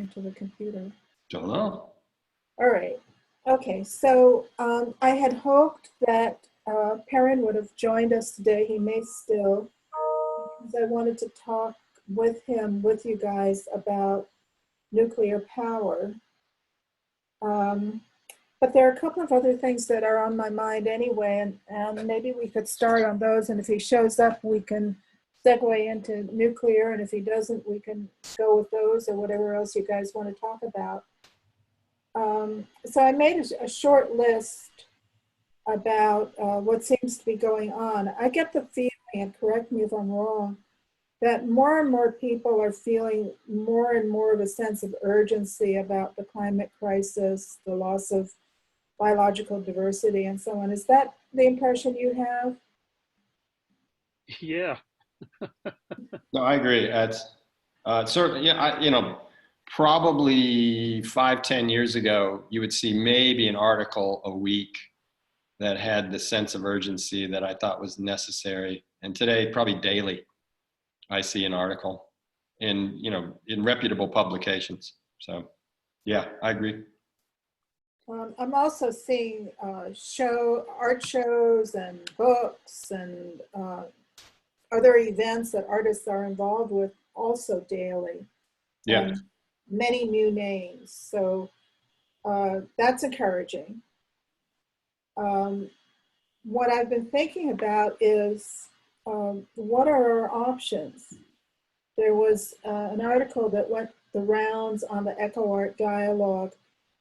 into the computer? Don't know. All right. Okay, so I had hoped that Perrin would have joined us today. He may still, because I wanted to talk with him, with you guys, about nuclear power. But there are a couple of other things that are on my mind anyway, and maybe we could start on those, and if he shows up, we can segue into nuclear, and if he doesn't, we can go with those or whatever else you guys want to talk about. So I made a short list about what seems to be going on. I get the feeling, and correct me if I'm wrong, that more and more people are feeling more and more of a sense of urgency about the climate crisis, the loss of biological diversity, and so on. Is that the impression you have? Yeah. No, I agree. It's certainly, yeah, probably 5-10 years ago, you would see maybe an article a week that had the sense of urgency that I thought was necessary. And today, probably daily, I see an article in reputable publications. So yeah, I agree. I'm also seeing art shows and books and other events that artists are involved with also daily. Yeah. And many new names. So that's encouraging. What I've been thinking about is what are our options? There was an article that went the rounds on the EcoArt dialogue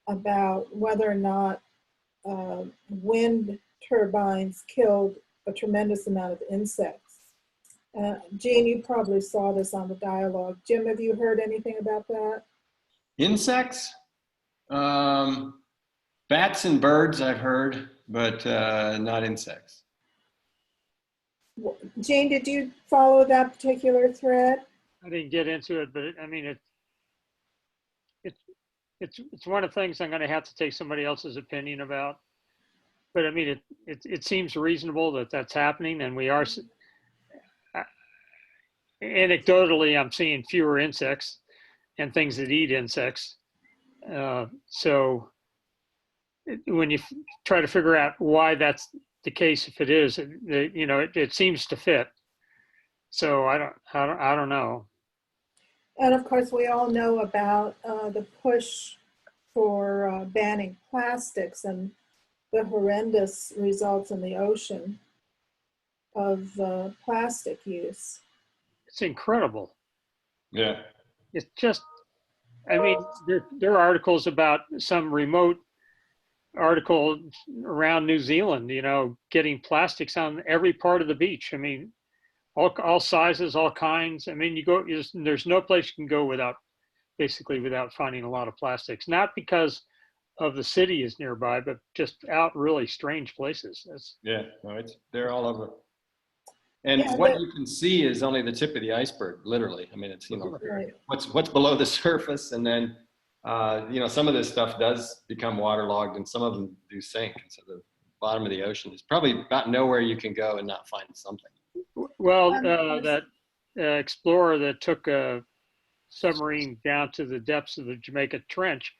about whether or not wind turbines killed a tremendous amount of insects. Gene, you probably saw this on the dialogue. Jim, have you heard anything about that? Insects? Bats and birds I've heard, but not insects. Jane, did you follow that particular thread? I didn't get into it, but I mean, it's one of the things I'm going to have to take somebody else's opinion about. But I mean, it seems reasonable that that's happening, and we are. Anecdotally, I'm seeing fewer insects and things that eat insects. So when you try to figure out why that's the case, if it is, it seems to fit. So I don't know. And of course, we all know about the push for banning plastics and the horrendous results in the ocean of plastic use. It's incredible. Yeah. It's just, I mean, there are articles about some remote article around New Zealand, getting plastics on every part of the beach. I mean, all sizes, all kinds. I mean, there's no place you can go without finding a lot of plastics. Not because of the city is nearby, but just out really strange places. They're all over. And what you can see is only the tip of the iceberg, literally. I mean, it's, right. what's below the surface, and then, some of this stuff does become waterlogged, and some of them do sink. And so the bottom of the ocean is probably about nowhere you can go and not find something. Well, that explorer that took a submarine down to the depths of the Jamaica Trench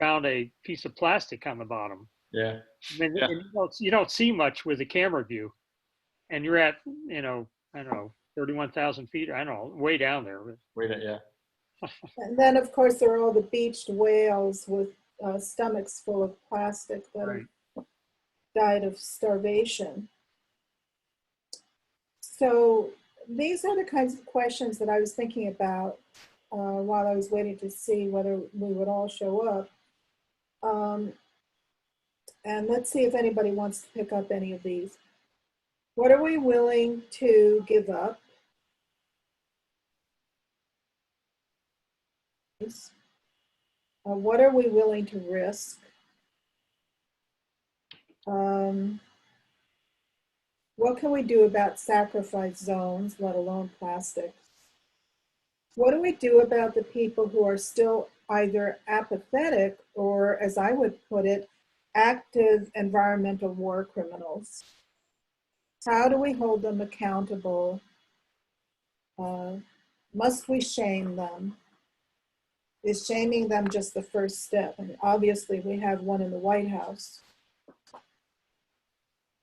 found a piece of plastic on the bottom. Yeah. I mean, and you don't see much with the camera view. And you're at, I don't know, 31,000 feet. I don't know, way down there. Yeah. And then, of course, there are all the beached whales with stomachs full of plastic that have died of starvation. So these are the kinds of questions that I was thinking about while I was waiting to see whether we would all show up. And let's see if anybody wants to pick up any of these. What are we willing to give up? What are we willing to risk? What can we do about sacrifice zones, let alone plastics? What do we do about the people who are still either apathetic or, as I would put it, active environmental war criminals? How do we hold them accountable? Must we shame them? is shaming them just the first step? And obviously we have one in the White House.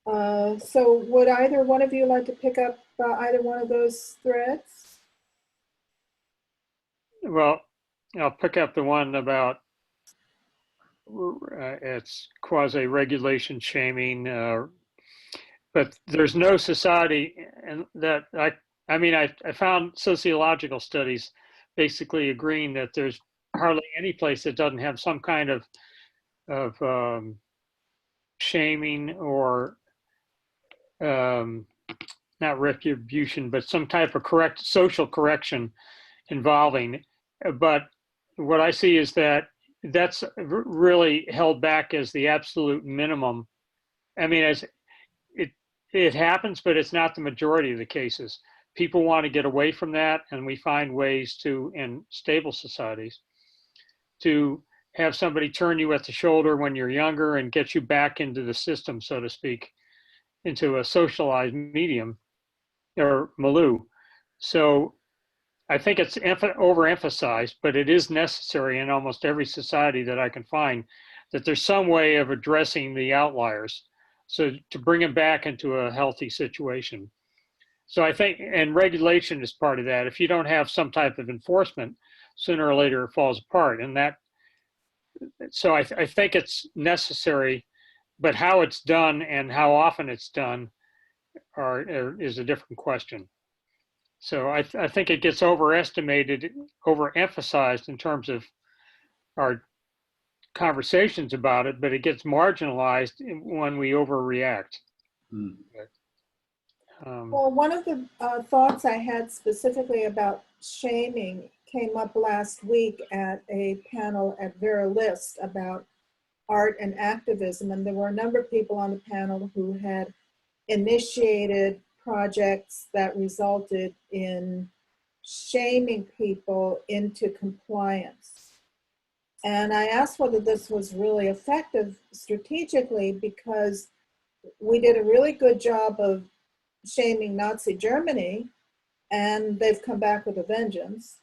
So would either one of you like to pick up either one of those threads? Well, I'll pick up the one about it's quasi-regulation shaming, but there's no society and that I mean, I found sociological studies basically agreeing that there's hardly any place that doesn't have some kind of shaming or not retribution, but some type of social correction involving. But what I see is that that's really held back as the absolute minimum. I mean, as it happens, but it's not the majority of the cases. People want to get away from that, and we find ways to, in stable societies, to have somebody turn you at the shoulder when you're younger and get you back into the system, so to speak, into a socialized medium or milieu. So I think it's overemphasized, but it is necessary in almost every society that I can find, that there's some way of addressing the outliers, so to bring them back into a healthy situation. So I think, and regulation is part of that. If you don't have some type of enforcement, sooner or later it falls apart. And that, so I think it's necessary, but how it's done and how often it's done is a different question. So I think it gets overestimated, overemphasized in terms of our conversations about it, but it gets marginalized when we overreact. Mm. Well, one of the thoughts I had specifically about shaming came up last week at a panel at Vera List about art and activism. And there were a number of people on the panel who had initiated projects that resulted in shaming people into compliance. And I asked whether this was really effective strategically, because we did a really good job of shaming Nazi Germany, and they've come back with a vengeance.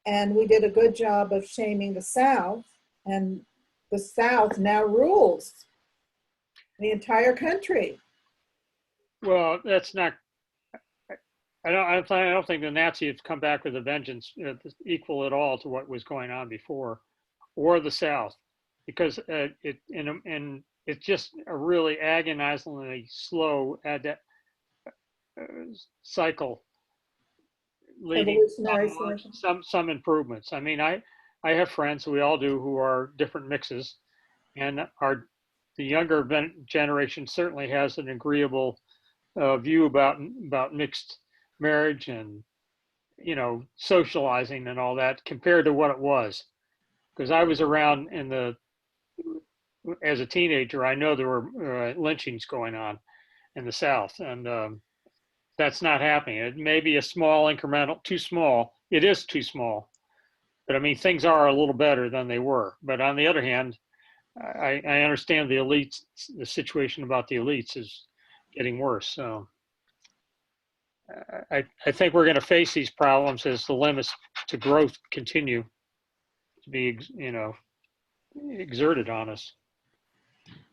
And we did a good job of shaming the South, and the South now rules the entire country. Well, that's not, I don't think the Nazis have come back with a vengeance equal at all to what was going on before, or the South, because it's just a really agonizingly slow cycle leading some improvements. I mean, I have friends, we all do, who are different mixes, and the younger generation certainly has an agreeable view about mixed marriage and, you know, socializing and all that compared to what it was. Because I was around as a teenager, I know there were lynchings going on in the South, and that's not happening. It may be a small incremental, too small. It is too small, but I mean, things are a little better than they were. But on the other hand, I understand the elites, the situation about the elites is getting worse. So I think we're going to face these problems as the limits to growth continue to be, you know, exerted on us.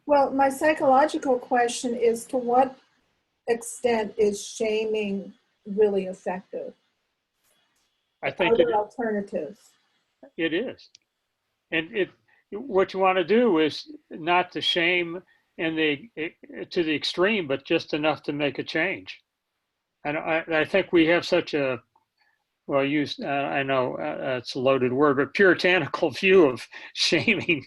Well, my psychological question is, to what extent is shaming really effective? I think are there alternatives? It is. And what you want to do is not to shame to the extreme, but just enough to make a change. And I think we have such a, well, I know it's a loaded word, but puritanical view of shaming,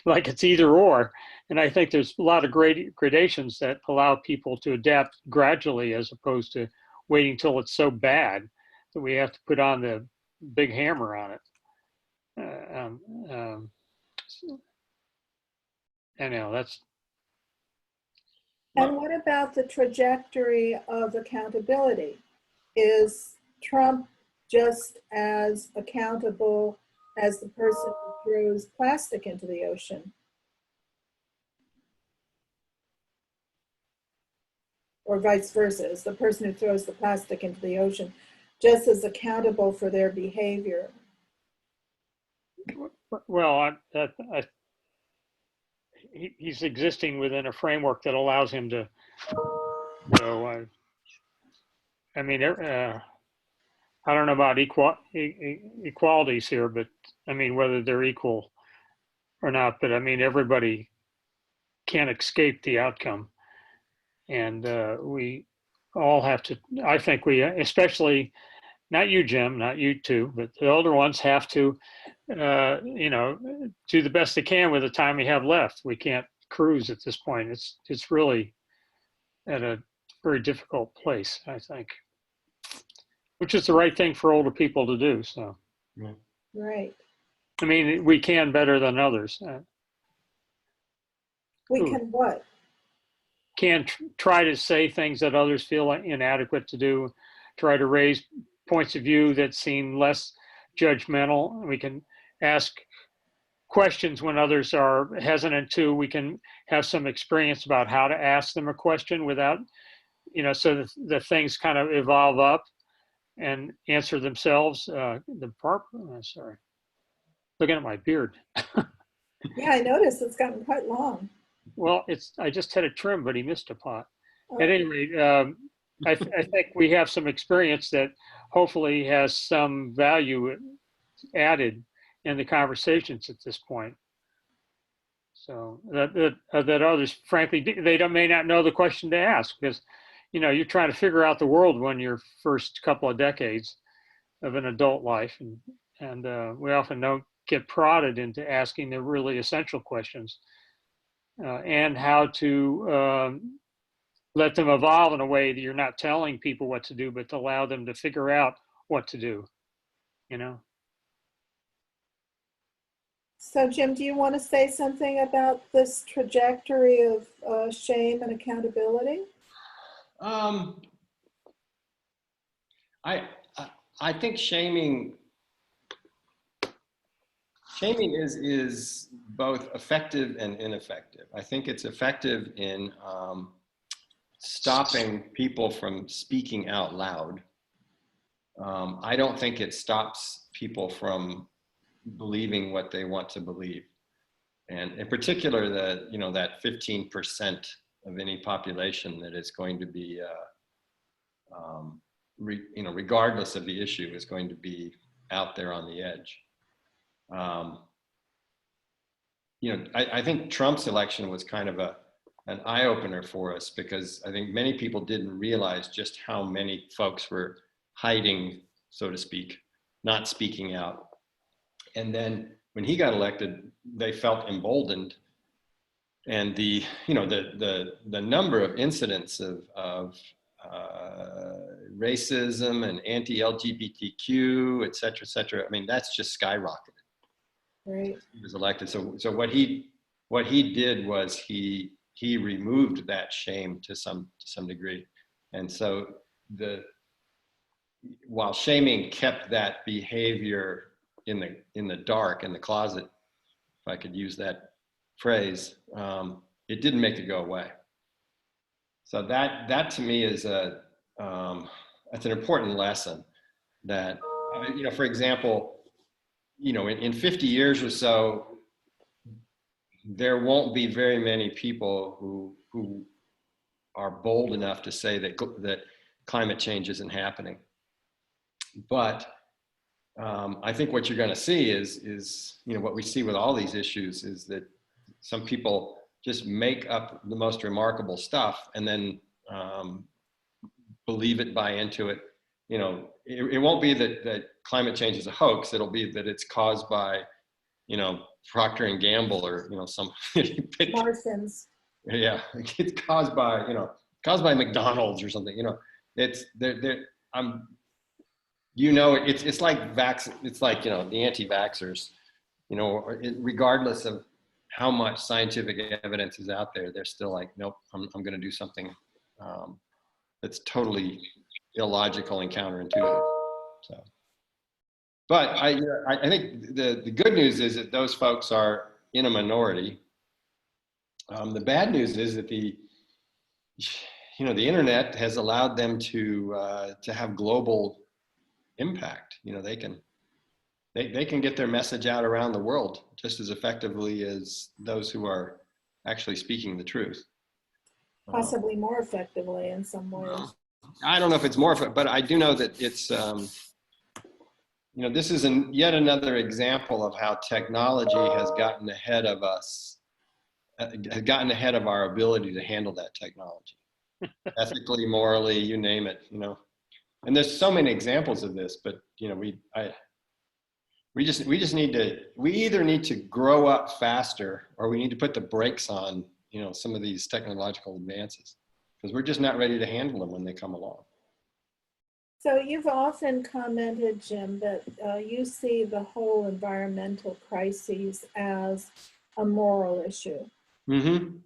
like it's either or. And I think there's a lot of gradations that allow people to adapt gradually, as opposed to waiting till it's so bad that we have to put on the big hammer on it. Anyhow, that's. And what about the trajectory of accountability? Is Trump just as accountable as the person who throws plastic into the ocean? Or vice versa, is the person who throws the plastic into the ocean just as accountable for their behavior? Well, he's existing within a framework that allows him to. So, I mean, I don't know about equalities here, but I mean, whether they're equal or not, but I mean, everybody can't escape the outcome. And we all have to, I think we, especially, not you, Jim, not you too, but the older ones have to, you know, do the best they can with the time we have left. We can't cruise at this point. It's really at a very difficult place, I think, which is the right thing for older people to do. So, Right. I mean, we can better than others. We can what? Can try to say things that others feel inadequate to do, try to raise points of view that seem less judgmental. We can ask questions when others are hesitant to. We can have some experience about how to ask them a question without, you know, so the things kind of evolve up and answer themselves. Sorry, looking at my beard. Yeah, I noticed it's gotten quite long. Well, I just had a trim, but he missed a pot. Oh. At any rate, I think we have some experience that hopefully has some value added in the conversations at this point. So that others, frankly, they may not know the question to ask, because, you know, you're trying to figure out the world when your first couple of decades of an adult life, and we often don't get prodded into asking the really essential questions, and how to let them evolve in a way that you're not telling people what to do, but to allow them to figure out what to do, you know? So Jim, do you want to say something about this trajectory of shame and accountability? I think shaming is both effective and ineffective. I think it's effective in stopping people from speaking out loud. I don't think it stops people from believing what they want to believe. And in particular, that 15% of any population that is going to be, regardless of the issue, is going to be out there on the edge. I think Trump's election was kind of an eye-opener for us, because I think many people didn't realize just how many folks were hiding, so to speak, not speaking out. And then when he got elected, they felt emboldened, and the number of incidents of racism and anti-LGBTQ, et cetera, I mean, that's just skyrocketed. Right. He was elected. So what he did was he removed that shame to some degree. And so while shaming kept that behavior in the dark, in the closet, if I could use that phrase, it didn't make it go away. So that to me is that's an important lesson, that, for example, in 50 years or so, there won't be very many people who are bold enough to say that climate change isn't happening. But I think what you're going to see is what we see with all these issues is that some people just make up the most remarkable stuff and then believe it, buy into it. It won't be that climate change is a hoax. It'll be that it's caused by, Procter and Gamble or, some Martians. Yeah, it's caused by McDonald's or something. It's it's like it's like, the anti-vaxxers, regardless of how much scientific evidence is out there, they're still like, nope, I'm going to do something that's totally illogical and counterintuitive. So, but I think the good news is that those folks are in a minority. The bad news is that the internet has allowed them to have global impact. They can they can get their message out around the world just as effectively as those who are actually speaking the truth. Possibly more effectively in some ways. I don't know if it's more, but I do know that it's, you know, this is yet another example of how technology has gotten ahead of us, has gotten ahead of our ability to handle that technology, ethically, morally, you name it, you know. And there's so many examples of this, but you know, we just need to, we either need to grow up faster or we need to put the brakes on, you know, some of these technological advances, because we're just not ready to handle them when they come along. So you've often commented, Jim, that you see the whole environmental crises as a moral issue. Mm-hmm.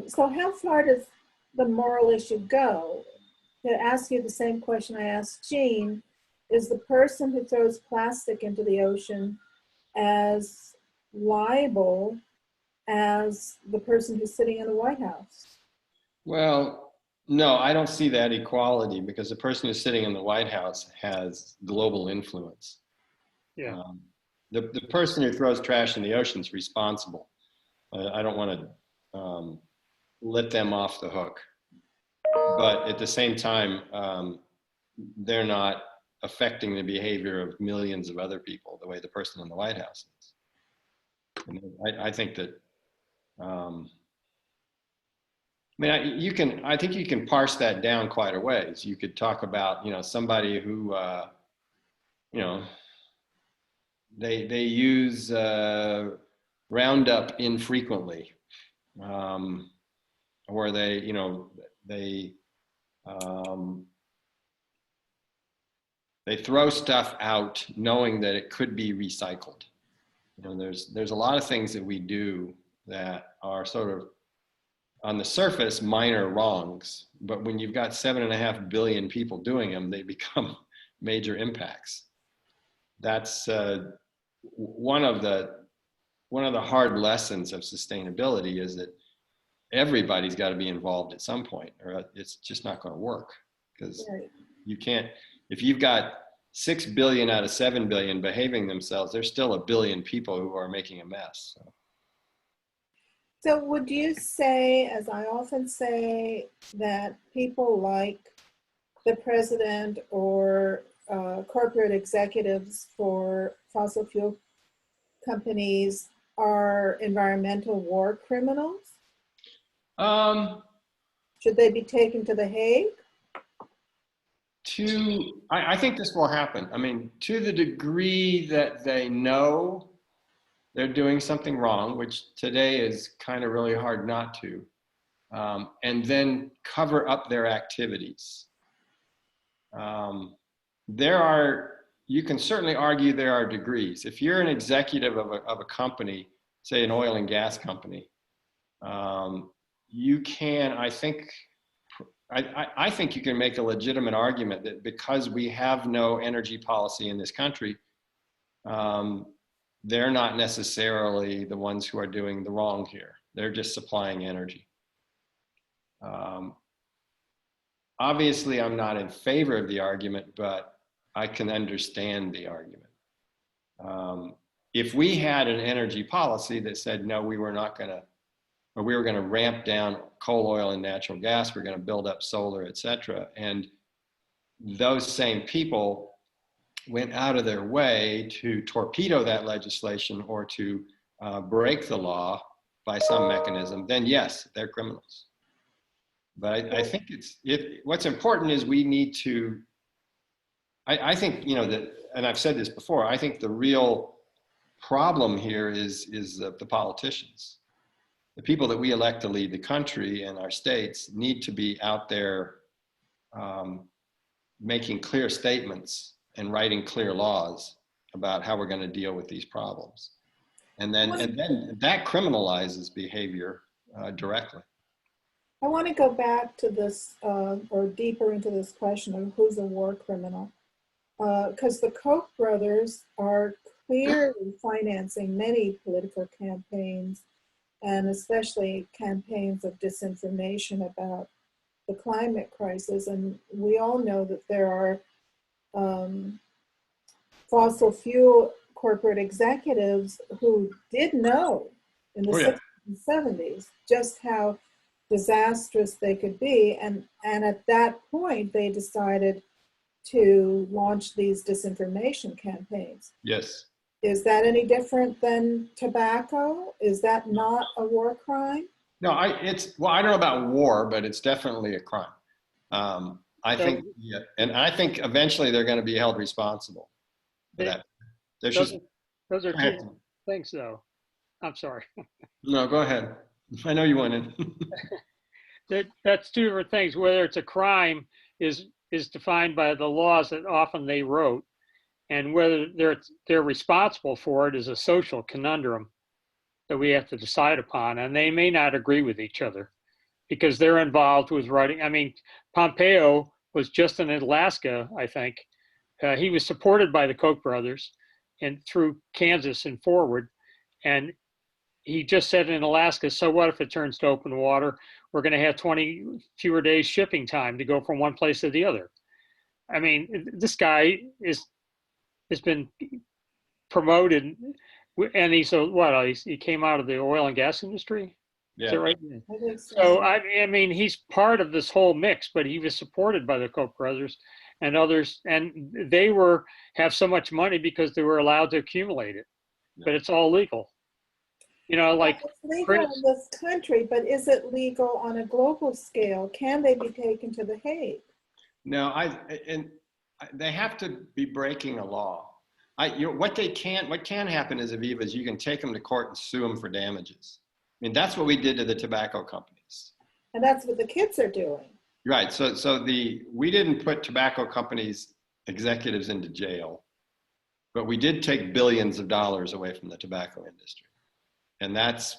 So how far does the moral issue go? To ask you the same question I asked Gene, is the person who throws plastic into the ocean as liable as the person who's sitting in the White House? Well, no, I don't see that equality, because the person who's sitting in the White House has global influence. Yeah. The person who throws trash in the ocean is responsible. I don't want to let them off the hook. But at the same time, they're not affecting the behavior of millions of other people the way the person in the White House is. And I think that, I mean, I think you can parse that down quite a ways. You could talk about, you know, somebody who, you know, they use Roundup infrequently, or they, you know, they throw stuff out knowing that it could be recycled. You know, there's a lot of things that we do that are sort of on the surface minor wrongs, but when you've got 7.5 billion people doing them, they become major impacts. That's one of the hard lessons of sustainability, is that everybody's got to be involved at some point, or it's just not going to work. Because you can't, if you've got 6 billion out of 7 billion behaving themselves, there's still a billion people who are making a mess. So would you say, as I often say, that people like the president or corporate executives for fossil fuel companies are environmental war criminals? Should they be taken to The Hague? I think this will happen. I mean, to the degree that they know they're doing something wrong, which today is kind of really hard not to, and then cover up their activities. You can certainly argue there are degrees. If you're an executive of a company, say an oil and gas company, you can, I think you can make a legitimate argument that because we have no energy policy in this country, they're not necessarily the ones who are doing the wrong here. They're just supplying energy. Obviously, I'm not in favor of the argument, but I can understand the argument. If we had an energy policy that said, no, we were not going to, or we were going to ramp down coal, oil, and natural gas, we're going to build up solar, et cetera, and those same people went out of their way to torpedo that legislation or to break the law by some mechanism, then yes, they're criminals. But I think what's important is we need to, I think, you know, that, and I've said this before, I think the real problem here is the politicians. The people that we elect to lead the country and our states need to be out there making clear statements and writing clear laws about how we're going to deal with these problems. And then that criminalizes behavior directly. I want to go back to this, or deeper into this question of who's a war criminal. Because the Koch brothers are clearly financing many political campaigns, and especially campaigns of disinformation about the climate crisis. And we all know that there are fossil fuel corporate executives who did know in the Oh, 60s yeah. and 70s just how disastrous they could be. And at that point, they decided to launch these disinformation campaigns. Yes. Is that any different than tobacco? Is that not a war crime? No, well, I don't know about war, but it's definitely a crime. I So- think, yeah, and I think eventually they're going to be held responsible for that. There's Those, just, those are go ahead. two things, though. I'm sorry. No, go ahead. I know you wanted. That's two different things. Whether it's a crime is defined by the laws that often they wrote, and whether they're responsible for it is a social conundrum that we have to decide upon. And they may not agree with each other because they're involved with writing. I mean, Pompeo was just in Alaska, I think. He was supported by the Koch brothers and through Kansas and forward. And he just said in Alaska, so what if it turns to open water? We're going to have 20 fewer days shipping time to go from one place to the other. I mean, this guy has been promoted, and he came out of the oil and gas industry. Is that right? I think so. So I mean, he's part of this whole mix, but he was supported by the Koch brothers and others, and they have so much money because they were allowed to accumulate it, but it's all legal. You know, like It's legal in this country, but is it legal on a global scale? Can they be taken to The Hague? No, they have to be breaking a law. What can happen is, Aviva, is you can take them to court and sue them for damages. I mean, that's what we did to the tobacco companies. And that's what the kids are doing. Right. So we didn't put tobacco companies executives into jail, but we did take billions of dollars away from the tobacco industry. And that's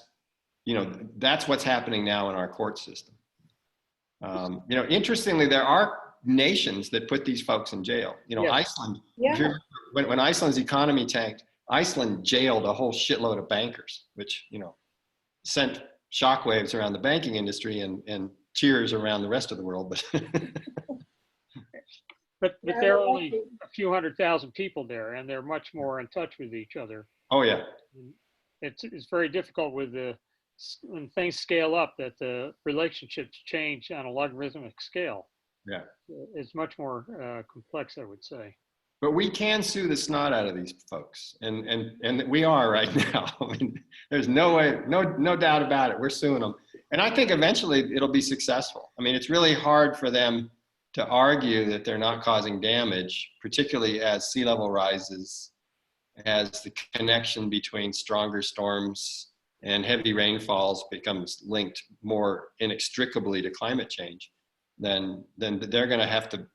what's happening now in our court system. Interestingly, there are nations that put these folks in jail. Yeah. Iceland, Yeah. when Iceland's economy tanked, Iceland jailed a whole shitload of bankers, which, sent shockwaves around the banking industry and cheers around the rest of the world. But there are only a few 100,000 people there, and they're much more in touch with each other. Oh, yeah. It's very difficult when things scale up that the relationships change on a logarithmic scale. Yeah. It's much more complex, I would say. But we can sue the snot out of these folks, and we are right now. I mean, there's no way, no doubt about it. We're suing them, and I think eventually it'll be successful. I mean, it's really hard for them to argue that they're not causing damage, particularly as sea level rises, as the connection between stronger storms and heavy rainfalls becomes linked more inextricably to climate change. Then they're going to have to,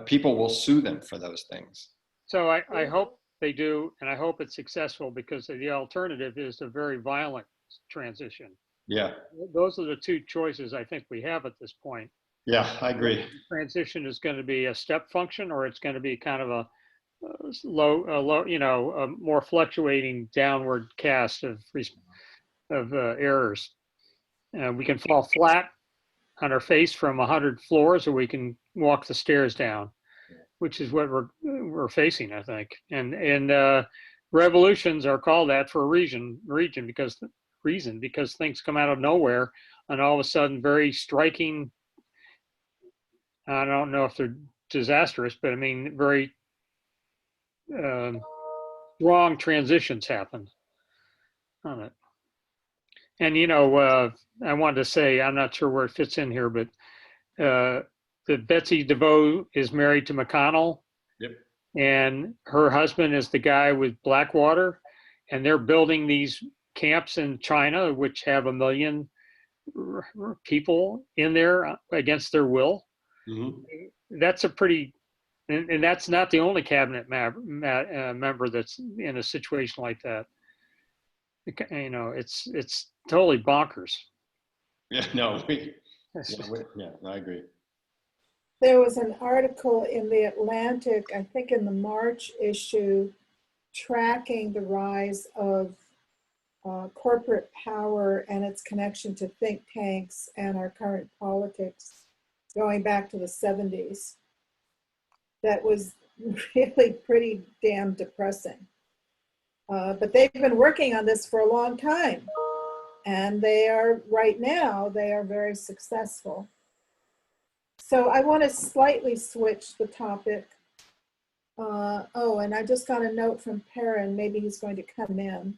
people will sue them for those things. So I hope they do, and I hope it's successful, because the alternative is a very violent transition. Yeah. Those are the two choices I think we have at this point. Yeah, I agree. The transition is going to be a step function, or it's going to be kind of a low, more fluctuating downward cast of errors. We can fall flat on our face from 100 floors, or we can walk the stairs down, which is what we're facing, I think. And revolutions are called that for a reason because things come out of nowhere, and all of a sudden very striking. I don't know if they're disastrous, but I mean very wrong transitions happen on it. And I wanted to say, I'm not sure where it fits in here, but that Betsy DeVoe is married to McConnell. Yep. And her husband is the guy with Blackwater, and they're building these camps in China, which have 1 million people in there against their will. Mm-hmm. That's a pretty, and that's not the only cabinet member that's in a situation like that. It's totally bonkers. Yeah, no, I agree. There was an article in the Atlantic, I think in the March issue, tracking the rise of corporate power and its connection to think tanks and our current politics going back to the 70s. That was really pretty damn depressing. But they've been working on this for a long time. And right now, they are very successful. So I want to slightly switch the topic. Oh, and I just got a note from Perrin. Maybe he's going to come in.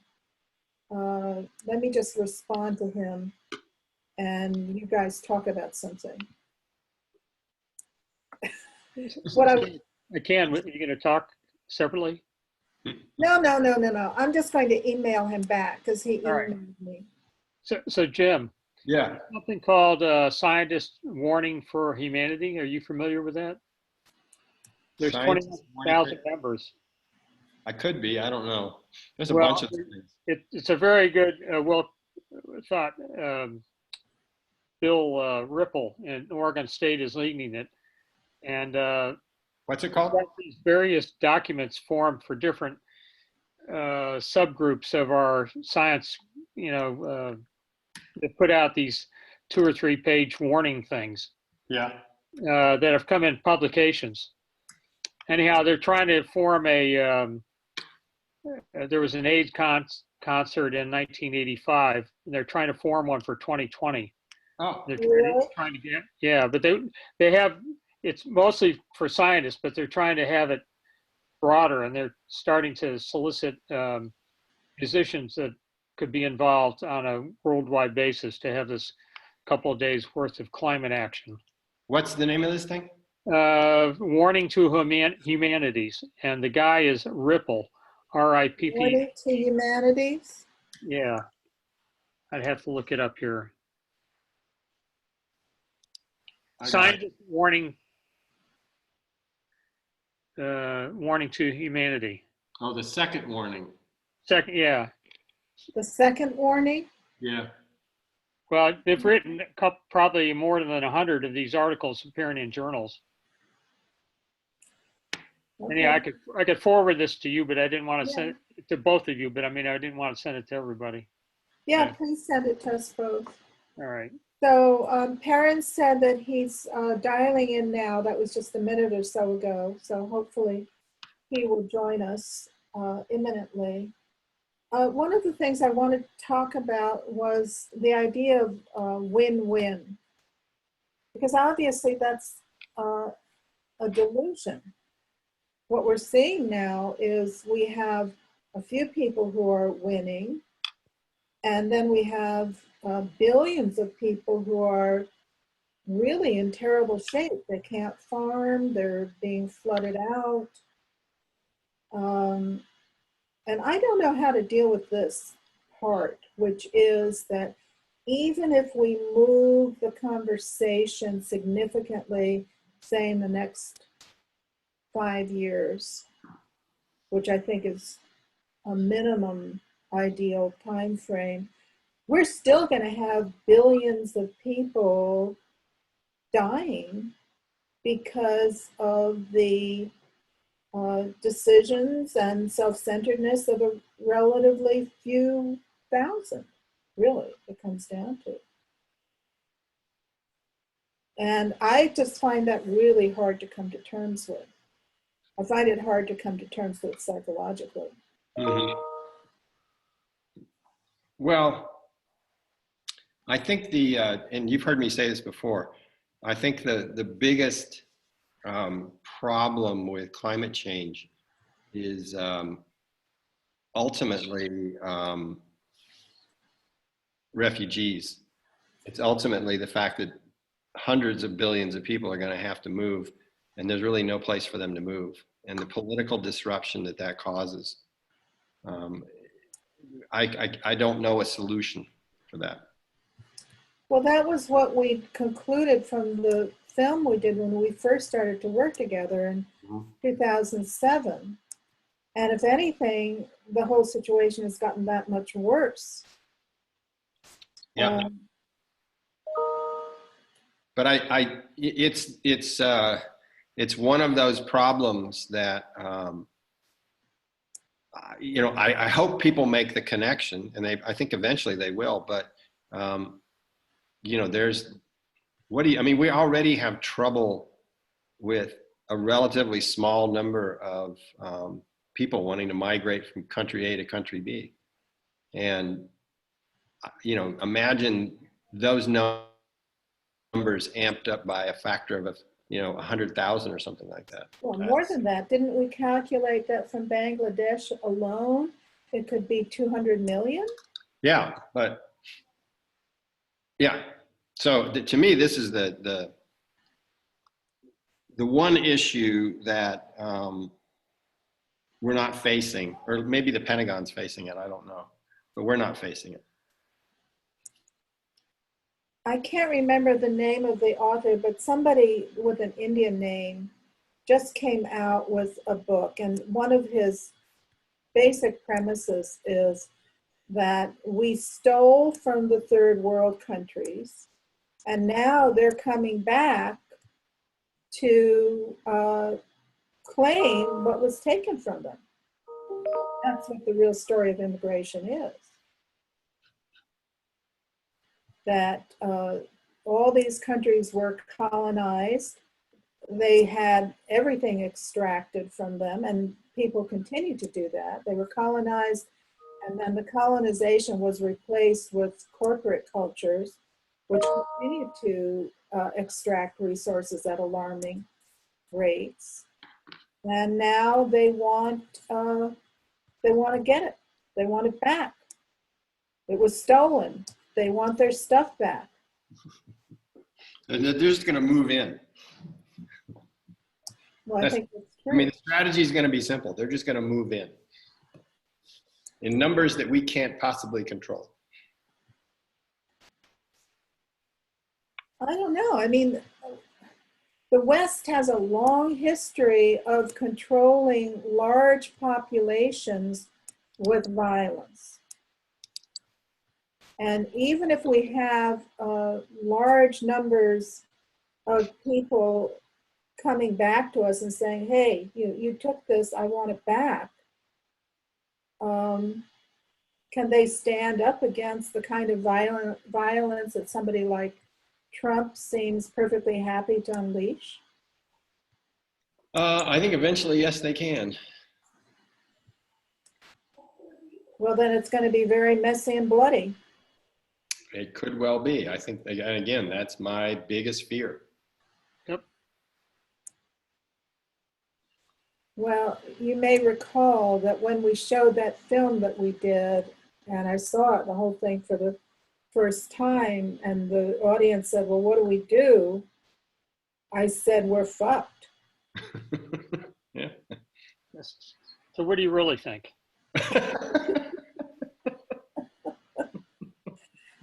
Let me just respond to him and you guys talk about something. I can. Are you going to talk separately? No. I'm just going to email him back because he emailed me. So Jim. Yeah. Something called Scientist Warning for Humanity. Are you familiar with that? There's 20,000 members. I could be. I don't know. There's a bunch of things. It's a very good, well thought. Bill Ripple in Oregon State is leading it. And what's it called? These various documents formed for different subgroups of our science, they put out these 2 or 3 page warning things. Yeah. That have come in publications. Anyhow, they're trying to form there was an AIDS concert in 1985, and they're trying to form one for 2020. Oh, they're trying to get, but they have, it's mostly for scientists, but they're trying to have it broader, and they're starting to solicit musicians that could be involved on a worldwide basis to have this couple of days worth of climate action. What's the name of this thing? Warning to Humanities, and the guy is Ripple, R-I-P-P. Warning to Humanities? Yeah, I'd have to look it up here. Scientist warning to humanity. Oh, the second warning. Second, yeah. The second warning? Yeah. Well, they've written probably more than 100 of these articles appearing in journals. Okay. And yeah, I could forward this to you, but I didn't want to send it to both of you. But I mean, I didn't want to send it to everybody. Yeah, please send it to us both. All right. So Perrin said that he's dialing in now. That was just a minute or so ago. So hopefully he will join us imminently. One of the things I wanted to talk about was the idea of win-win, because obviously that's a delusion. What we're seeing now is we have a few people who are winning, and then we have billions of people who are really in terrible shape. They can't farm, they're being flooded out. And I don't know how to deal with this part, which is that even if we move the conversation significantly, say in the next 5 years, which I think is a minimum ideal time frame, we're still going to have billions of people dying because of the decisions and self-centeredness of a relatively few thousand, really, it comes down to. And I just find that really hard to come to terms with. I find it hard to come to terms with psychologically. Mm-hmm. Well, I think and you've heard me say this before, I think the biggest problem with climate change is ultimately refugees. It's ultimately the fact that hundreds of billions of people are going to have to move, and there's really no place for them to move. And the political disruption that causes, I don't know a solution for that. Well, that was what we concluded from the film we did when we first started to work together in 2007. And if anything, the whole situation has gotten that much worse. Yeah. But it's one of those problems that I hope people make the connection, and I think eventually they will. But we already have trouble with a relatively small number of people wanting to migrate from country A to country B. And, imagine those numbers amped up by a factor of, 100,000 or something like that. Well, more than that, didn't we calculate that from Bangladesh alone, it could be 200 million? Yeah, but yeah. So to me, this is the one issue that we're not facing, or maybe the Pentagon's facing it, I don't know, but we're not facing it. I can't remember the name of the author, but somebody with an Indian name just came out with a book, and one of his basic premises is that we stole from the third world countries, and now they're coming back to claim what was taken from them. That's what the real story of immigration is. That all these countries were colonized. They had everything extracted from them, and people continue to do that. They were colonized, and then the colonization was replaced with corporate cultures, which continued to extract resources at alarming rates. And now they want to get it. They want it back. It was stolen. They want their stuff back. And they're just going to move in. Well, I think that's true. I mean, the strategy is going to be simple. They're just going to move in numbers that we can't possibly control. I don't know. I mean, the West has a long history of controlling large populations with violence. And even if we have large numbers of people coming back to us and saying, hey, you took this, I want it back, can they stand up against the kind of violence that somebody like Trump seems perfectly happy to unleash? I think eventually, yes, they can. Well, then it's going to be very messy and bloody. It could well be. I think, again, that's my biggest fear. Yep. Well, you may recall that when we showed that film that we did, and I saw it, the whole thing for the first time, and the audience said, well, what do we do? I said, we're fucked. Yeah. Yes. So what do you really think?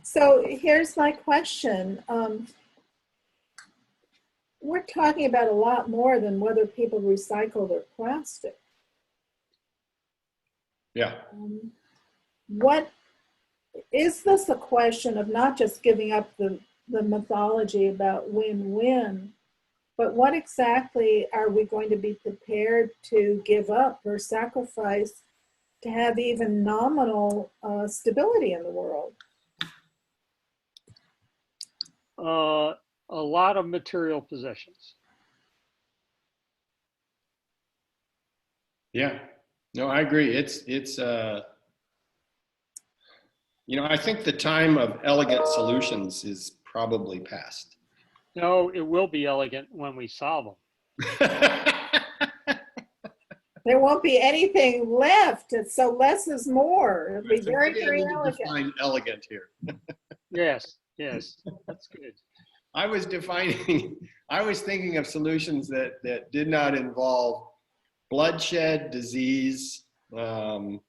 So here's my question. We're talking about a lot more than whether people recycle their plastic. Yeah. What is this a question of not just giving up the mythology about win-win, but what exactly are we going to be prepared to give up or sacrifice to have even nominal stability in the world? A lot of material possessions. Yeah. No, I agree. It's I think the time of elegant solutions is probably past. No, it will be elegant when we solve them. There won't be anything left. So less is more. It'll be very, very elegant. Define elegant here. Yes, that's good. I was thinking of solutions that did not involve bloodshed, disease, those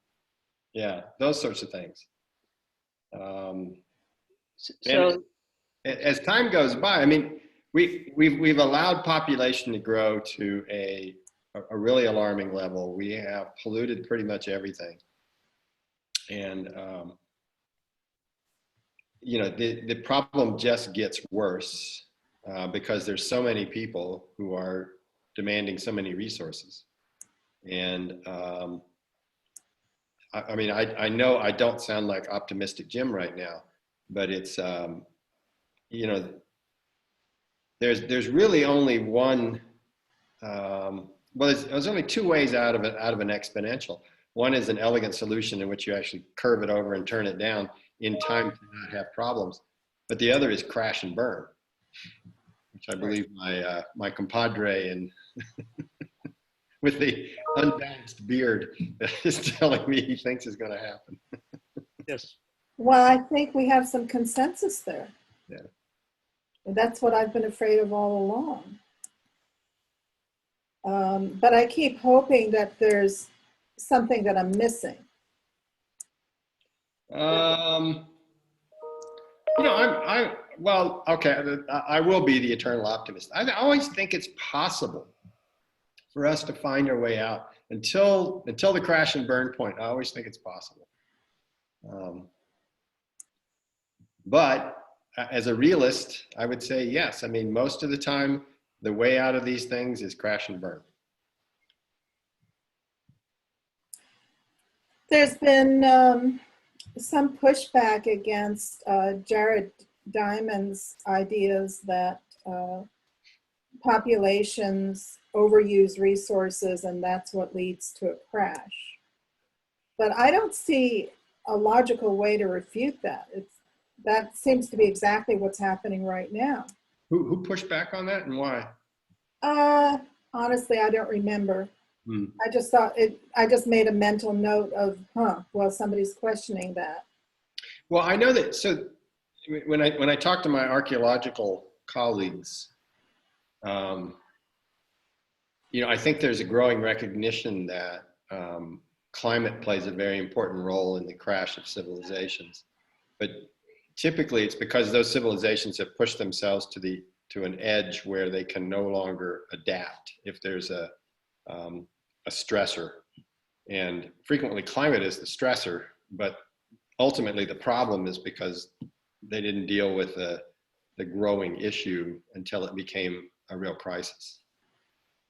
sorts of things. So as time goes by, I mean, we've allowed population to grow to a really alarming level. We have polluted pretty much everything, and the problem just gets worse because there's so many people who are demanding so many resources. And I know I don't sound like optimistic Jim right now, but it's, there's really only one well, there's only two ways out of an exponential. One is an elegant solution in which you actually curve it over and turn it down in time to not have problems. But the other is crash and burn, which I believe my compadre and with the unbalanced beard is telling me he thinks is going to happen. Yes. Well, I think we have some consensus there. Yeah. And that's what I've been afraid of all along. But I keep hoping that there's something that I'm missing. Well, okay, I will be the eternal optimist. I always think it's possible for us to find our way out until the crash and burn point. I always think it's possible. But as a realist, I would say yes. I mean, most of the time, the way out of these things is crash and burn. There's been some pushback against Jared Diamond's ideas that populations overuse resources and that's what leads to a crash. But I don't see a logical way to refute that. That seems to be exactly what's happening right now. Who pushed back on that and why? Honestly, I don't remember. I just thought I just made a mental note of, well, somebody's questioning that. Well, I know that. So when I talk to my archaeological colleagues, I think there's a growing recognition that climate plays a very important role in the crash of civilizations. But typically it's because those civilizations have pushed themselves to an edge where they can no longer adapt if there's a stressor. And frequently climate is the stressor, but ultimately the problem is because they didn't deal with the growing issue until it became a real crisis.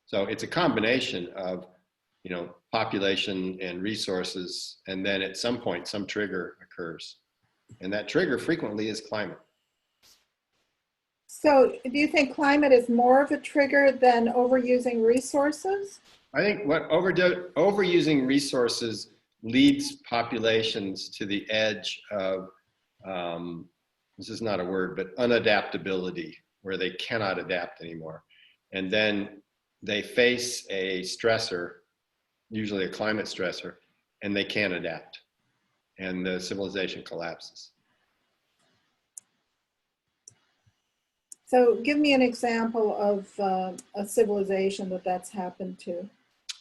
So it's a combination of, population and resources, and then at some point, some trigger occurs. And that trigger frequently is climate. So do you think climate is more of a trigger than overusing resources? I think what overusing resources leads populations to the edge of, this is not a word, but unadaptability, where they cannot adapt anymore. And then they face a stressor, usually a climate stressor, and they can't adapt. And the civilization collapses. So give me an example of a civilization that's happened to.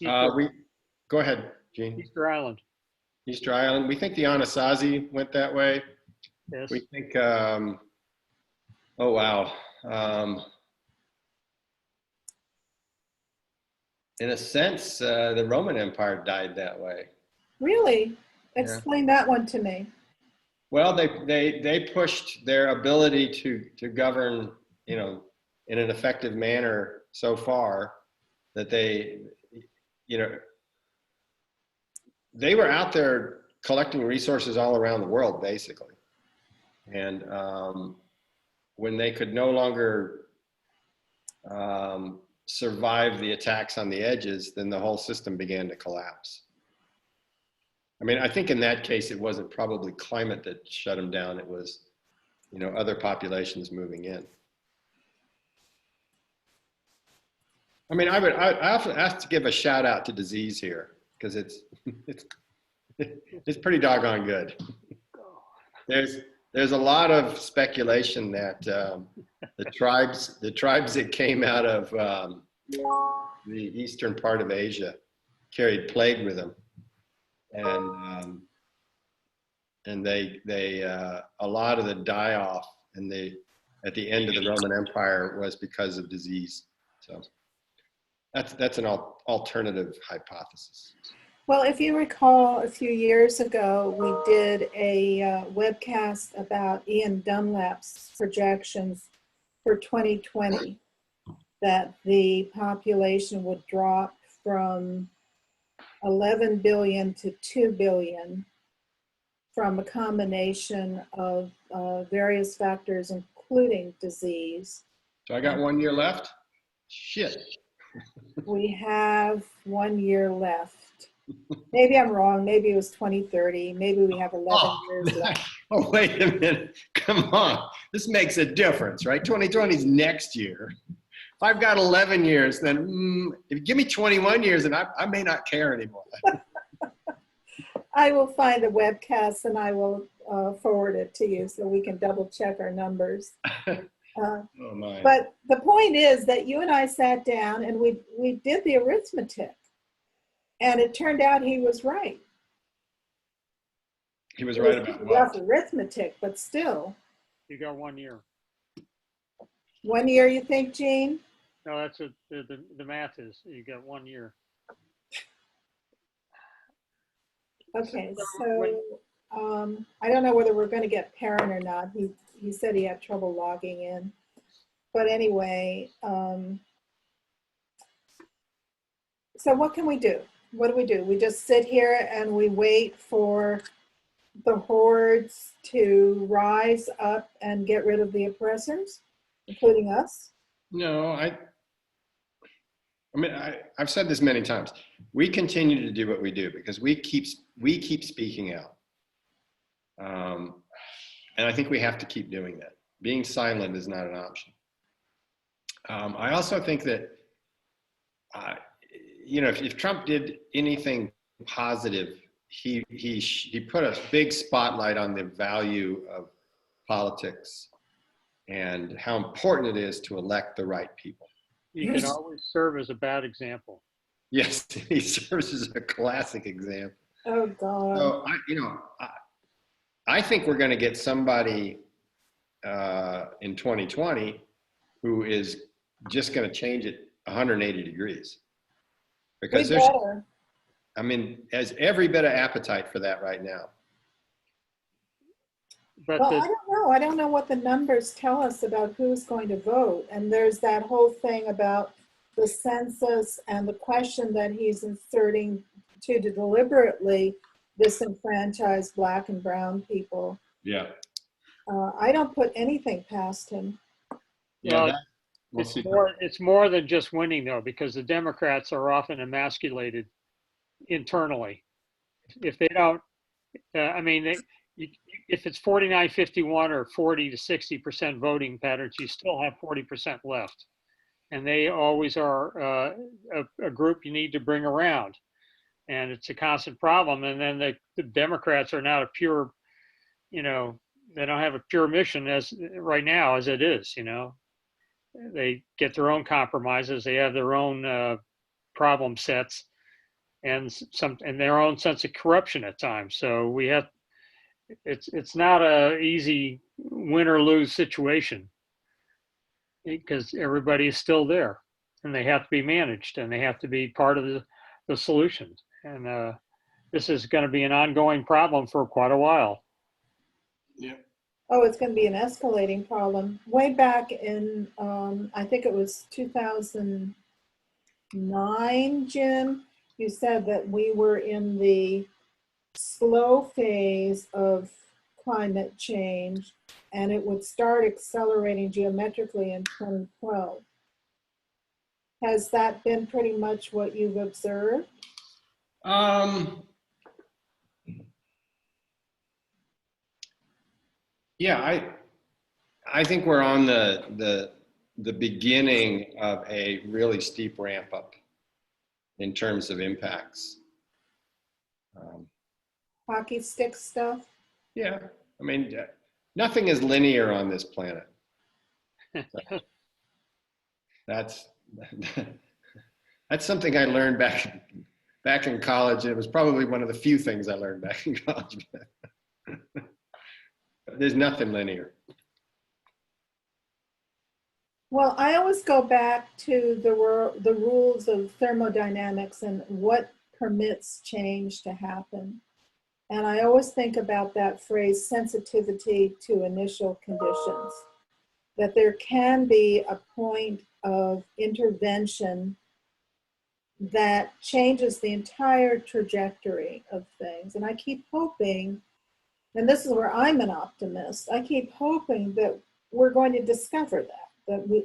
Go ahead, Gene. Easter Island. Easter Island. We think the Anasazi went that way. Yes. We think, oh wow. In a sense, the Roman Empire died that way. Really? Explain that one to me. Well, they pushed their ability to govern, in an effective manner so far that they were out there collecting resources all around the world, basically. And when they could no longer survive the attacks on the edges, then the whole system began to collapse. I mean, I think in that case, it wasn't probably climate that shut them down. It was, other populations moving in. I mean, I often have to give a shout out to disease here because it's pretty doggone good. There's a lot of speculation that the tribes that came out of the eastern part of Asia carried plague with them, and they a lot of the die off at the end of the Roman Empire was because of disease. So that's an alternative hypothesis. Well, if you recall, a few years ago, we did a webcast about Ian Dunlap's projections for 2020, that the population would drop from 11 billion to 2 billion from a combination of various factors, including disease. So I got 1 year left? Shit. We have 1 year left. Maybe I'm wrong. Maybe it was 2030. Maybe we have 11 years left. Oh, wait a minute. Come on. This makes a difference, right? 2020 is next year. If I've got 11 years, then if you give me 21 years, then I may not care anymore. I will find the webcast and I will forward it to you so we can double check our numbers. Oh my. But the point is that you and I sat down and we did the arithmetic. And it turned out he was right. He was right about what? Rough arithmetic, but still. You got 1 year. 1 year, you think, Gene? No, that's what the math is. You got 1 year. Okay, so I don't know whether we're going to get Perrin or not. He said he had trouble logging in. But anyway, so what can we do? What do? We just sit here and we wait for the hordes to rise up and get rid of the oppressors, including us? No, I mean, I've said this many times. We continue to do what we do because we keep speaking out. And I think we have to keep doing that. Being silent is not an option. I also think that, you know, if Trump did anything positive, he put a big spotlight on the value of politics and how important it is to elect the right people. You can always serve as a bad example. Yes, he serves as a classic example. Oh, God. So, I think we're going to get somebody in 2020 who is just going to change it 180 degrees. Because there's every bit of appetite for that right now. But well, I don't know. I don't know what the numbers tell us about who's going to vote. And there's that whole thing about the census and the question that he's inserting to deliberately disenfranchise Black and brown people. Yeah. I don't put anything past him. Yeah. Well, it's more than just winning, though, because the Democrats are often emasculated internally. If they don't, if it's 49-51 or 40 to 60% voting patterns, you still have 40% left. And they always are a group you need to bring around. And it's a constant problem. And then the Democrats are not a pure, they don't have a pure mission right now as it is, They get their own compromises. They have their own problem sets and their own sense of corruption at times. So it's not a easy win or lose situation because everybody is still there and they have to be managed and they have to be part of the solution. And this is going to be an ongoing problem for quite a while. Yeah. Oh, it's going to be an escalating problem. Way back in, I think it was 2009, Jim, you said that we were in the slow phase of climate change and it would start accelerating geometrically in 2012. Has that been pretty much what you've observed? Yeah, I think we're on the beginning of a really steep ramp up in terms of impacts. Hockey stick stuff? Yeah, I mean, nothing is linear on this planet. That's something I learned back in college. It was probably one of the few things I learned back in college. There's nothing linear. Well, I always go back to the rules of thermodynamics and what permits change to happen. And I always think about that phrase, sensitivity to initial conditions, that there can be a point of intervention that changes the entire trajectory of things. And I keep hoping, and this is where I'm an optimist, I keep hoping that we're going to discover that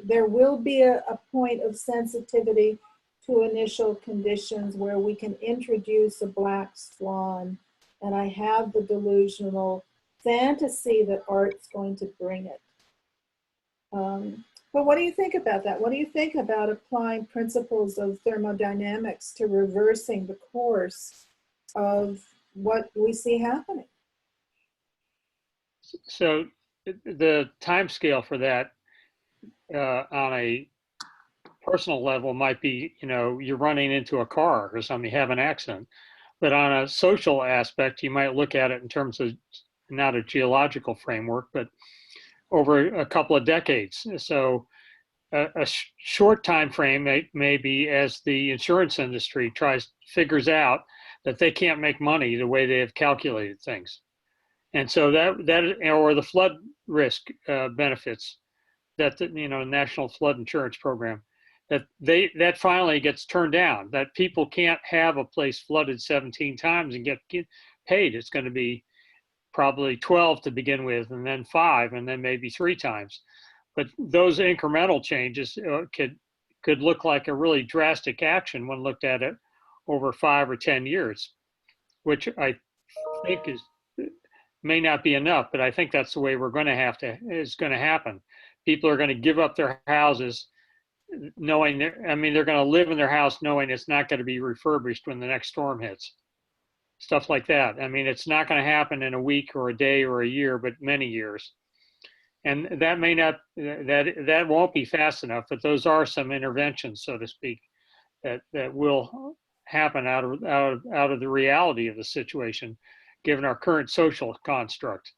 there will be a point of sensitivity to initial conditions where we can introduce a black swan, and I have the delusional fantasy that art's going to bring it. But what do you think about that? What do you think about applying principles of thermodynamics to reversing the course of what we see happening? So the time scale for that on a personal level might be, you know, you're running into a car or something, you have an accident. But on a social aspect, you might look at it in terms of not a geological framework, but over a couple of decades. So a short time frame may be as the insurance industry figures out that they can't make money the way they have calculated things. And so that or the flood risk benefits that the, you know, National Flood Insurance Program, that finally gets turned down, that people can't have a place flooded 17 times and get paid. It's going to be probably 12 to begin with, and then 5, and then maybe 3 times. But those incremental changes could look like a really drastic action when looked at it over 5 or 10 years, which I think may not be enough, but I think that's the way we're going to is going to happen. People are going to give up their houses knowing they're going to live in their house knowing it's not going to be refurbished when the next storm hits. Stuff like that. I mean, it's not going to happen in a week or a day or a year, but many years. And that may not, that won't be fast enough, but those are some interventions, so to speak, that will happen out of the reality of the situation, given our current social construct.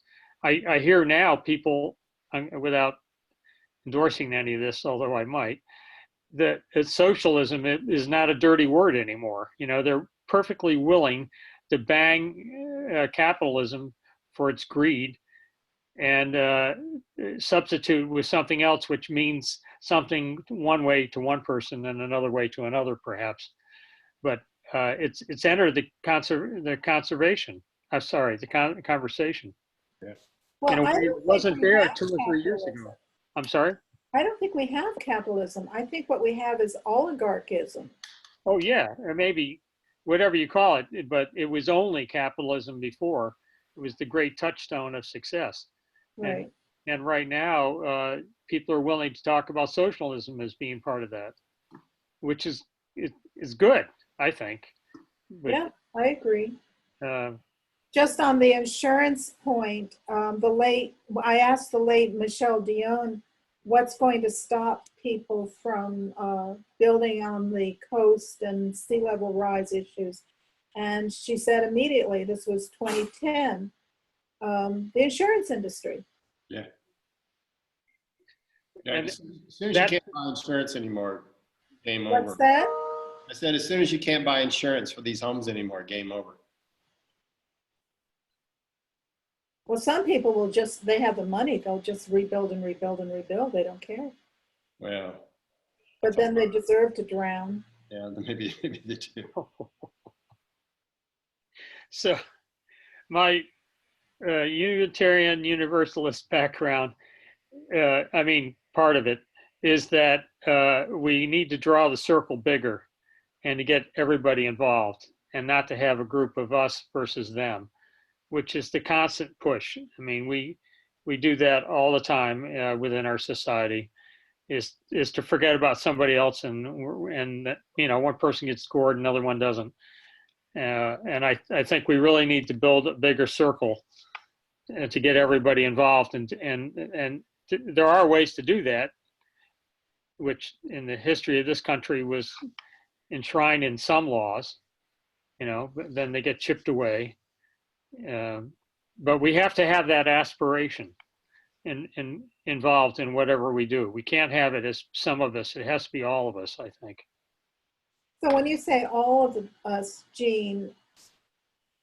I hear now people, without endorsing any of this, although I might, that socialism is not a dirty word anymore. You know, they're perfectly willing to bang capitalism for its greed and substitute with something else, which means something one way to one person and another way to another, perhaps. But it's entered the conversation. Yeah. Well, In a way it wasn't there 2 or 3 years capitalism. ago. I'm sorry? I don't think we have capitalism. I think what we have is oligarchism. Oh, yeah, or maybe whatever you call it, but it was only capitalism before. It was the great touchstone of success. Right. And right now, people are willing to talk about socialism as being part of that, which is good, I think. But, Yeah, I agree. Uh, Just on the insurance point, I asked the late Michelle Dion, what's going to stop people from building on the coast and sea level rise issues? And she said immediately, this was 2010, the insurance industry. Yeah. And as soon as you can't buy insurance anymore, game over. What's that? I said, as soon as you can't buy insurance for these homes anymore, game over. Well, some people will they have the money, they'll just rebuild and rebuild and rebuild. They don't care. Well. But then they deserve to drown. Yeah, maybe they do. So my Unitarian Universalist background, part of it is that we need to draw the circle bigger and to get everybody involved and not to have a group of us versus them, which is the constant push. I mean, we do that all the time within our society, is to forget about somebody else and you know, one person gets scored, another one doesn't. And I think we really need to build a bigger circle to get everybody involved, and there are ways to do that, which in the history of this country was enshrined in some laws, you know, but then they get chipped away. But we have to have that aspiration and involved in whatever we do. We can't have it as some of us. It has to be all of us, I think. So when you say all of us, Gene,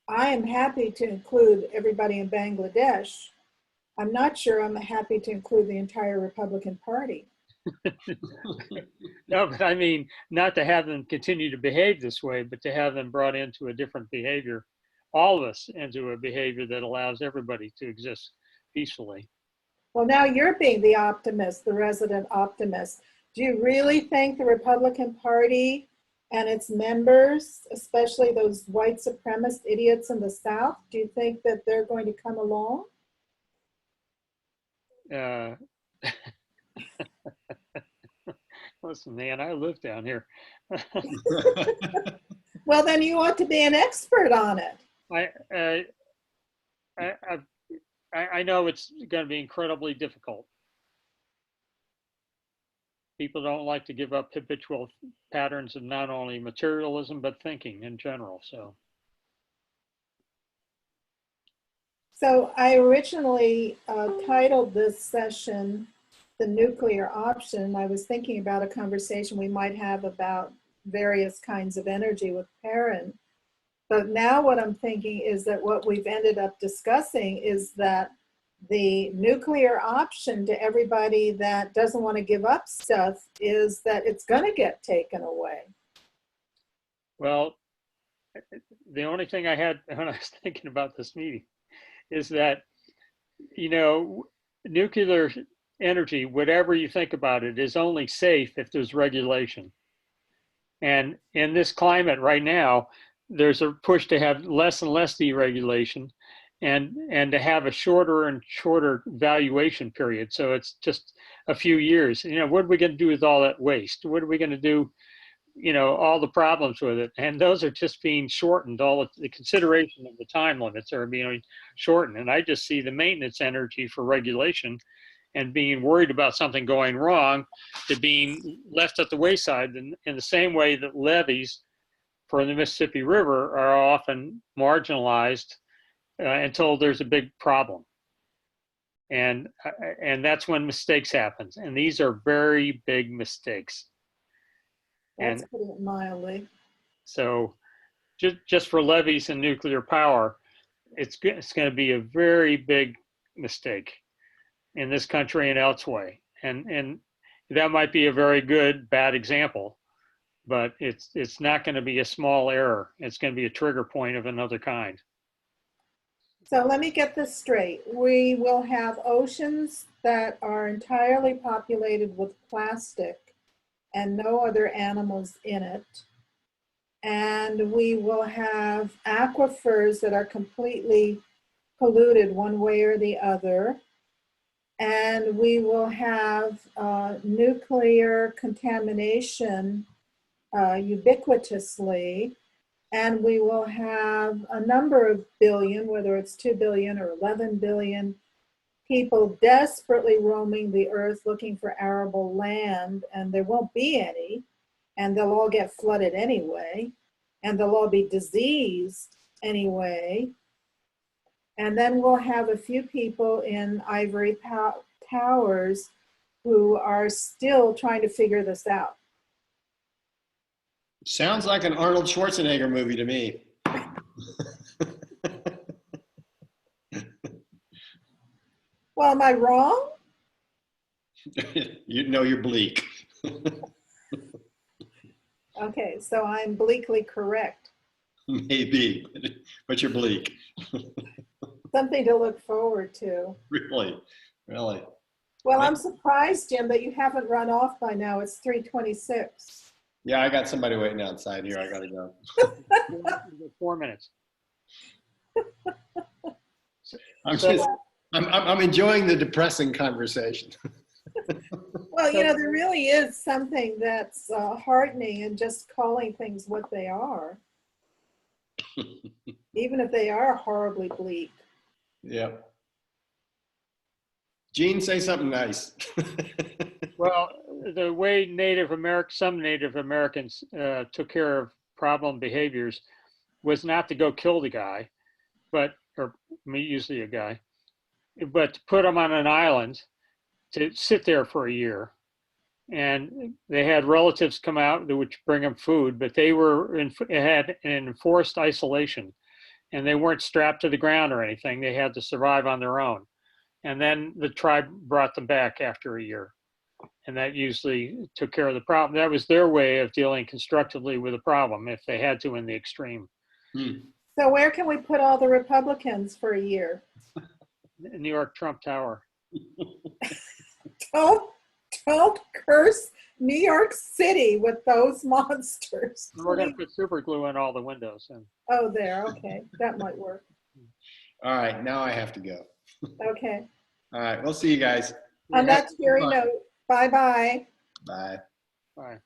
I am happy to include everybody in Bangladesh. I'm not sure I'm happy to include the entire Republican Party. No, but I mean, not to have them continue to behave this way, but to have them brought into a different behavior, all of us into a behavior that allows everybody to exist peacefully. Well, now you're being the optimist, the resident optimist. Do you really think the Republican Party and its members, especially those white supremacist idiots in the South, do you think that they're going to come along? Listen, man, I live down here. Well, then you ought to be an expert on it. I know it's going to be incredibly difficult. People don't like to give up habitual patterns of not only materialism, but thinking in general. So I originally titled this session, The Nuclear Option. I was thinking about a conversation we might have about various kinds of energy with Perrin. But now what I'm thinking is that what we've ended up discussing is that the nuclear option to everybody that doesn't want to give up stuff is that it's going to get taken away. Well, the only thing I had when I was thinking about this meeting is that, you know, nuclear energy, whatever you think about it, is only safe if there's regulation. And in this climate right now, there's a push to have less and less deregulation and to have a shorter and shorter valuation period. So it's just a few years. You know, what are we going to do with all that waste? What are we going to do, you know, all the problems with it? And those are just being shortened. All of the consideration of the time limits are being shortened. And I just see the maintenance energy for regulation and being worried about something going wrong to being left at the wayside in the same way that levees for the Mississippi River are often marginalized until there's a big problem. And that's when mistakes happen. And these are very big mistakes. That's putting it mildly. So just for levees and nuclear power, it's going to be a very big mistake in this country and elsewhere. And that might be a very good, bad example, but it's not going to be a small error. It's going to be a trigger point of another kind. So let me get this straight. We will have oceans that are entirely populated with plastic and no other animals in it. And we will have aquifers that are completely polluted one way or the other. And we will have nuclear contamination ubiquitously. And we will have a number of billion, whether it's 2 billion or 11 billion people desperately roaming the earth looking for arable land, and there won't be any, and they'll all get flooded anyway, and they'll all be diseased anyway. And then we'll have a few people in ivory towers who are still trying to figure this out. Sounds like an Arnold Schwarzenegger movie to me. Well, am I wrong? You know you're bleak. Okay, so I'm bleakly correct. Maybe, but you're bleak. Something to look forward to. Really, really. Well, I'm surprised, Jim, that you haven't run off by now. It's 3:26. Yeah, I got somebody waiting outside here. I gotta go. 4 minutes. I'm enjoying the depressing conversation. Well, you know, there really is something that's heartening in just calling things what they are, even if they are horribly bleak. Yeah. Gene, say something nice. Well, the way some Native Americans took care of problem behaviors was not to go kill the guy, usually a guy, but to put him on an island to sit there for a year. And they had relatives come out that would bring them food, but they had an enforced isolation, and they weren't strapped to the ground or anything. They had to survive on their own. And then the tribe brought them back after a year. And that usually took care of the problem. That was their way of dealing constructively with a problem if they had to in the extreme. So where can we put all the Republicans for a year? New York Trump Tower. Don't curse New York City with those monsters. We're going to put super glue on all the windows. And Oh, there. Okay. That might work. All right, now I have to go. Okay. All right, we'll see you guys. On that Bye. cheery note, bye-bye. Bye. Bye.